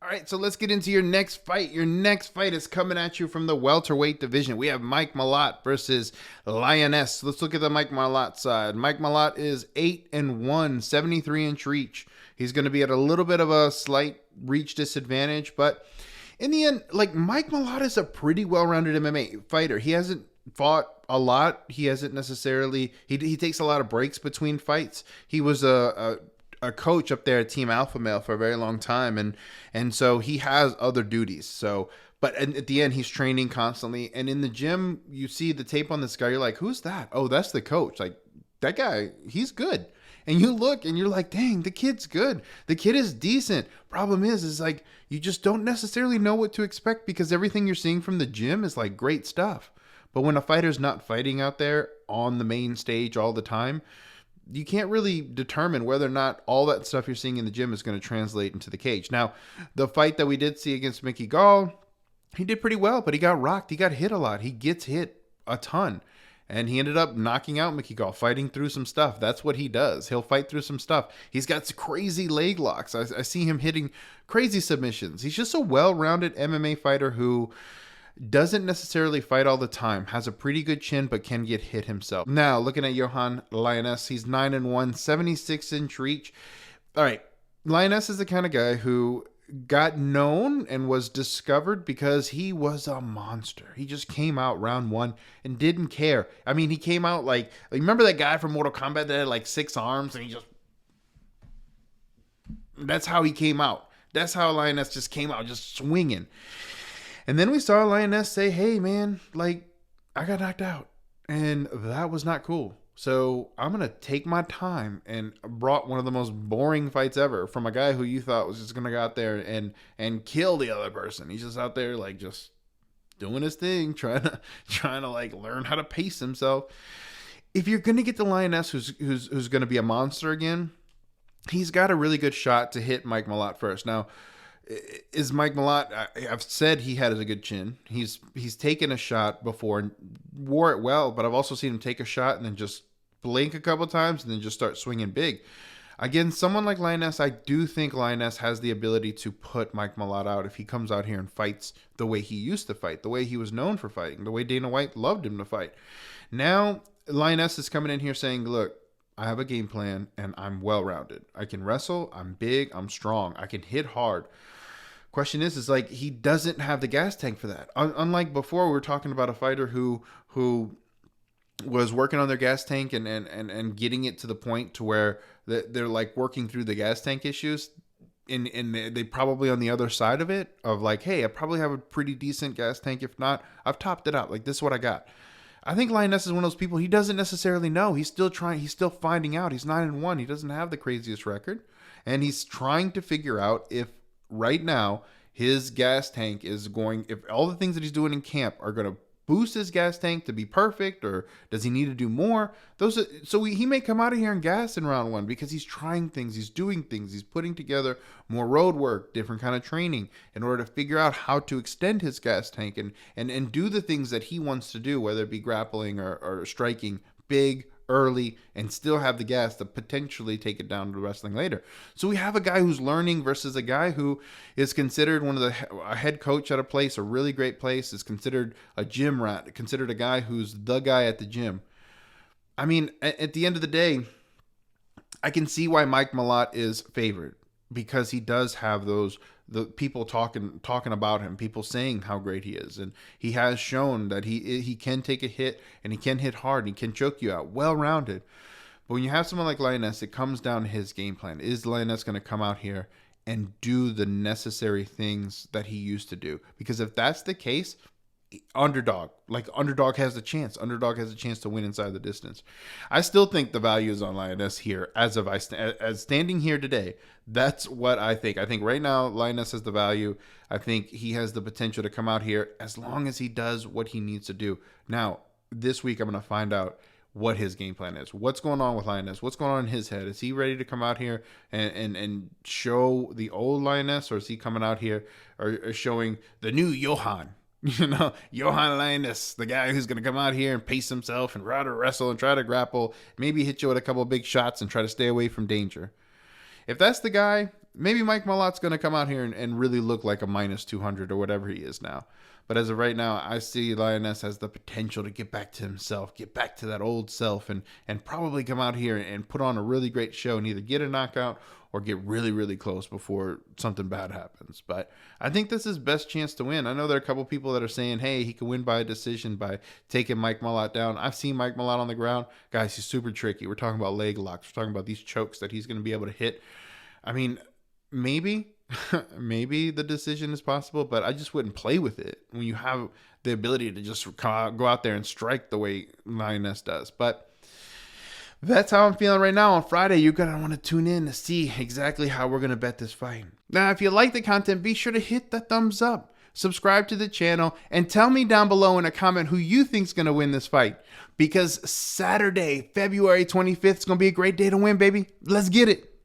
All right, so let's get into your next fight. Your next fight is coming at you from the welterweight division. We have Mike Malott versus Lainesse. Let's look at the Mike Malott side. Mike Malott is 8-1, 73-inch reach. He's going to be at a little bit of a slight reach disadvantage, but in the end, like, Mike Malott is a pretty well-rounded MMA fighter. He hasn't fought a lot. He hasn't necessarily, he takes a lot of breaks between fights. He was a coach up there at Team Alpha Male for a very long time, and so he has other duties. So, but at the end, he's training constantly, and in the gym, you see the tape on this guy. You're like, who's that? Oh, that's the coach. Like, that guy, he's good. And you look and you're like, dang, the kid's good. The kid is decent. Problem is like, you just don't necessarily know what to expect because everything you're seeing from the gym is like great stuff. But when a fighter's not fighting out there on the main stage all the time, you can't really determine whether or not all that stuff you're seeing in the gym is going to translate into the cage. Now, the fight that we did see against Mickey Gall, he did pretty well, but he got rocked. He got hit a lot. He gets hit a ton. And he ended up knocking out Mickey Gall, fighting through some stuff. That's what he does. He'll fight through some stuff. He's got crazy leg locks. I see him hitting crazy submissions. He's just a well-rounded MMA fighter who doesn't necessarily fight all the time, has a pretty good chin, but can get hit himself. Now, looking at Yohan Lainesse, he's 9-1, 76-inch reach. All right, Lainesse is the kind of guy who got known and was discovered because he was a monster. He just came out round one and didn't care. I mean, he came out like, remember that guy from Mortal Kombat that had like 6 arms and that's how he came out. That's how Lainesse just came out, just swinging. And then we saw Lainesse say, hey man, like, I got knocked out and that was not cool. So I'm going to take my time, and brought one of the most boring fights ever from a guy who you thought was just going to go out there and kill the other person. He's just out there like just doing his thing, trying to like learn how to pace himself. If you're going to get the Lainesse who's going to be a monster again, he's got a really good shot to hit Mike Malott first. Now, is Mike Malott, I've said he had a good chin. He's taken a shot before and wore it well, but I've also seen him take a shot and then just blink a couple times and then just start swinging big. Again, someone like Lainesse, I do think Lainesse has the ability to put Mike Malott out if he comes out here and fights the way he used to fight, the way he was known for fighting, the way Dana White loved him to fight. Now, Lainesse is coming in here saying, look, I have a game plan and I'm well-rounded. I can wrestle, I'm big, I'm strong, I can hit hard. Question is like, he doesn't have the gas tank for that. Unlike before, we were talking about a fighter who was working on their gas tank and getting it to the point to where they're like working through the gas tank issues. And they probably on the other side of it of like, hey, I probably have a pretty decent gas tank. If not, I've topped it out. Like, this is what I got. I think Lainesse is one of those people, he doesn't necessarily know. He's still trying. He's still finding out. He's 9-1. He doesn't have the craziest record. And he's trying to figure out if right now his gas tank is going, if all the things that he's doing in camp are going to boost his gas tank to be perfect, or does he need to do more? He may come out of here and gas in round one because he's trying things, he's doing things, he's putting together more road work, different kind of training in order to figure out how to extend his gas tank and do the things that he wants to do, whether it be grappling or striking big early and still have the gas to potentially take it down to wrestling later. So we have a guy who's learning versus a guy who is considered a head coach at a place, a really great place, is considered a gym rat, considered a guy who's the guy at the gym. I mean, at the end of the day, I can see why Mike Malott is favored because he does have the people talking about him, people saying how great he is, and he has shown that he can take a hit and he can hit hard and he can choke you out, well-rounded. But when you have someone like Lainesse, it comes down to his game plan. Is Lainesse going to come out here and do the necessary things that he used to do? Because if that's the case, underdog has a chance. Underdog has a chance to win inside the distance. I still think the value is on Lainesse here as standing here today. That's what I think. I think right now Lainesse has the value. I think he has the potential to come out here as long as he does what he needs to do. Now, this week I'm going to find out what his game plan is. What's going on with Lainesse? What's going on in his head? Is he ready to come out here and show the old Lainesse, or is he coming out here or showing the new Yohan? Yohan Lainesse, the guy who's going to come out here and pace himself and try to wrestle and try to grapple, maybe hit you with a couple of big shots and try to stay away from danger. If that's the guy, maybe Mike Malott's going to come out here and really look like a minus 200 or whatever he is now. But as of right now, I see Lainesse has the potential to get back to himself, get back to that old self, and probably come out here and put on a really great show and either get a knockout or get really, really close before something bad happens. But I think this is his best chance to win. I know there are a couple people that are saying, hey, he can win by a decision by taking Mike Malott down. I've seen Mike Malott on the ground. Guys, he's super tricky. We're talking about leg locks. We're talking about these chokes that he's going to be able to hit. I mean, maybe the decision is possible, but I just wouldn't play with it when you have the ability to just go out there and strike the way Lainesse does. But that's how I'm feeling right now on Friday. You're going to want to tune in to see exactly how we're going to bet this fight. Now, if you like the content, be sure to hit the thumbs up, subscribe to the channel, and tell me down below in a comment who you think's going to win this fight. Because Saturday, February 25th is going to be a great day to win, baby. Let's get it.